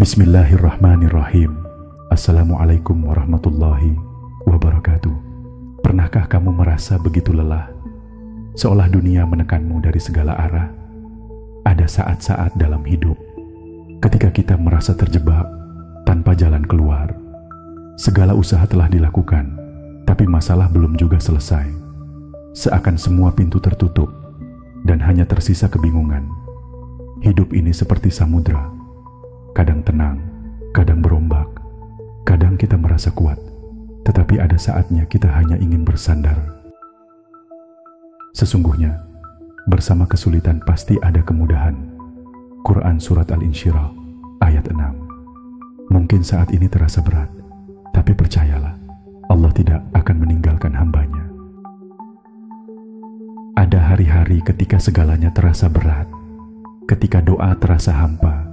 Bismillahirrahmanirrahim. Assalamualaikum warahmatullahi wabarakatuh. Pernahkah kamu merasa begitu lelah, seolah dunia menekanmu dari segala arah? Ada saat-saat dalam hidup ketika kita merasa terjebak tanpa jalan keluar. Segala usaha telah dilakukan, tapi masalah belum juga selesai. Seakan semua pintu tertutup dan hanya tersisa kebingungan. Hidup ini seperti samudra, kadang tenang, kadang berombak. Kadang kita merasa kuat, tetapi ada saatnya kita hanya ingin bersandar. Sesungguhnya, bersama kesulitan pasti ada kemudahan. Quran Surat Al-Insyirah ayat 6. Mungkin saat ini terasa berat, tapi percayalah, Allah tidak akan meninggalkan hambanya. Ada hari-hari ketika segalanya terasa berat, ketika doa terasa hampa,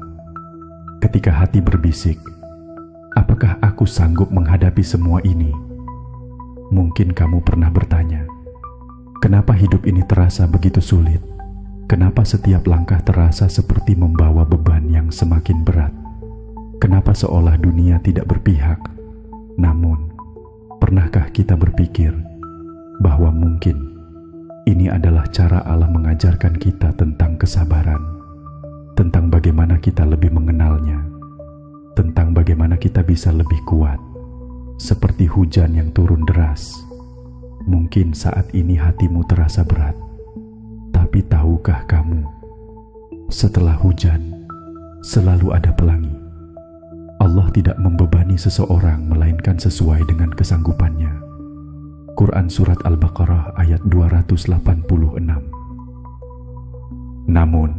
ketika hati berbisik, apakah aku sanggup menghadapi semua ini? Mungkin kamu pernah bertanya, kenapa hidup ini terasa begitu sulit? Kenapa setiap langkah terasa seperti membawa beban yang semakin berat? Kenapa seolah dunia tidak berpihak? Namun, pernahkah kita berpikir bahwa mungkin ini adalah cara Allah mengajarkan kita tentang kesabaran, tentang bagaimana kita lebih mengenalnya, tentang bagaimana kita bisa lebih kuat, seperti hujan yang turun deras. Mungkin saat ini hatimu terasa berat, tapi tahukah kamu, setelah hujan selalu ada pelangi. Allah tidak membebani seseorang melainkan sesuai dengan kesanggupannya. Quran Surat Al-Baqarah ayat 286. Namun,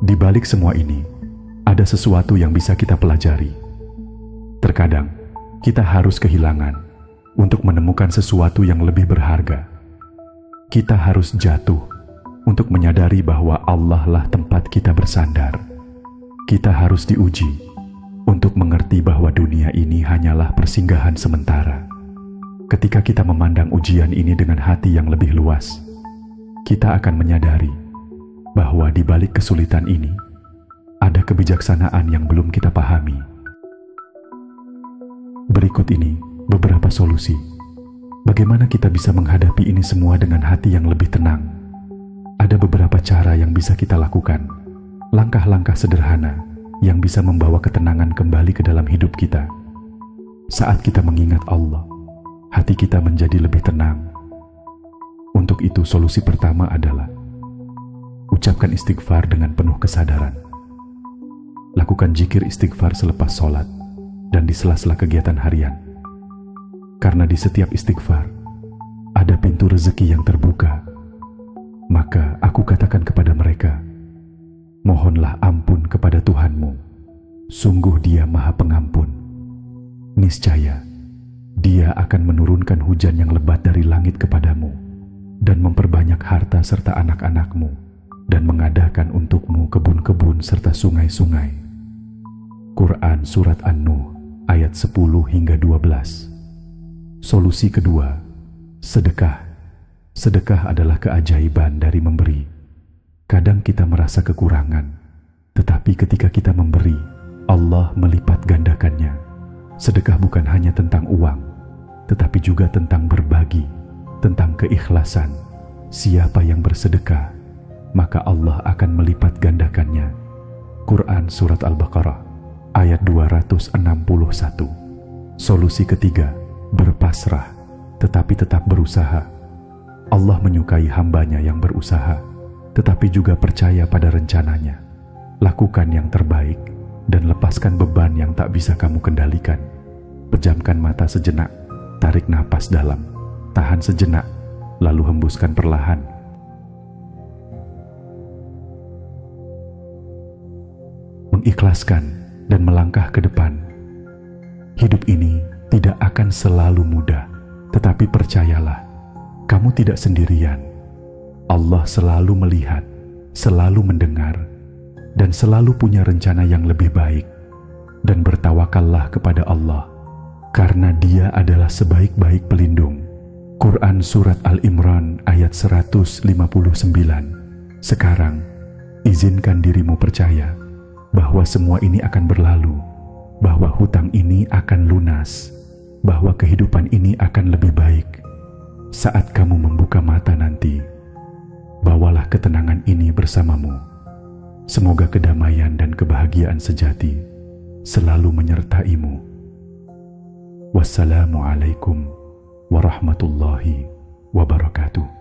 di balik semua ini, ada sesuatu yang bisa kita pelajari. Terkadang, kita harus kehilangan untuk menemukan sesuatu yang lebih berharga. Kita harus jatuh untuk menyadari bahwa Allah lah tempat kita bersandar. Kita harus diuji untuk mengerti bahwa dunia ini hanyalah persinggahan sementara. Ketika kita memandang ujian ini dengan hati yang lebih luas, kita akan menyadari bahwa di balik kesulitan ini ada kebijaksanaan yang belum kita pahami. Berikut ini beberapa solusi bagaimana kita bisa menghadapi ini semua dengan hati yang lebih tenang. Ada beberapa cara yang bisa kita lakukan, langkah-langkah sederhana yang bisa membawa ketenangan kembali ke dalam hidup kita. Saat kita mengingat Allah, hati kita menjadi lebih tenang. Untuk itu, solusi pertama adalah ucapkan istighfar dengan penuh kesadaran. Lakukan zikir istighfar selepas sholat dan di sela-sela kegiatan harian. Karena di setiap istighfar ada pintu rezeki yang terbuka. Maka aku katakan kepada mereka, mohonlah ampun kepada Tuhanmu. Sungguh Dia Maha Pengampun. Niscaya Dia akan menurunkan hujan yang lebat dari langit kepadamu dan memperbanyak harta serta anak-anakmu dan mengadakan untukmu kebun-kebun serta sungai-sungai. Quran Surat An-Nuh ayat 10 hingga 12. Solusi kedua, sedekah. Sedekah adalah keajaiban dari memberi. Kadang kita merasa kekurangan, tetapi ketika kita memberi, Allah melipat gandakannya. Sedekah bukan hanya tentang uang, tetapi juga tentang berbagi, tentang keikhlasan. Siapa yang bersedekah, maka Allah akan melipat gandakannya. Quran Surat Al-Baqarah ayat 261. Solusi ketiga, berpasrah, tetapi tetap berusaha. Allah menyukai hambanya yang berusaha, tetapi juga percaya pada rencananya. Lakukan yang terbaik dan lepaskan beban yang tak bisa kamu kendalikan. Pejamkan mata sejenak, tarik napas dalam, tahan sejenak, lalu hembuskan perlahan. Mengikhlaskan dan melangkah ke depan. Hidup ini tidak akan selalu mudah, tetapi percayalah, kamu tidak sendirian. Allah selalu melihat, selalu mendengar, dan selalu punya rencana yang lebih baik. Dan bertawakallah kepada Allah, karena Dia adalah sebaik-baik pelindung. Quran Surat Al-Imran ayat 159. Sekarang, izinkan dirimu percaya bahwa semua ini akan berlalu bahwa hutang ini akan lunas, bahwa kehidupan ini akan lebih baik. Saat kamu membuka mata nanti, bawalah ketenangan ini bersamamu. Semoga kedamaian dan kebahagiaan sejati selalu menyertaimu. Wassalamualaikum warahmatullahi wabarakatuh.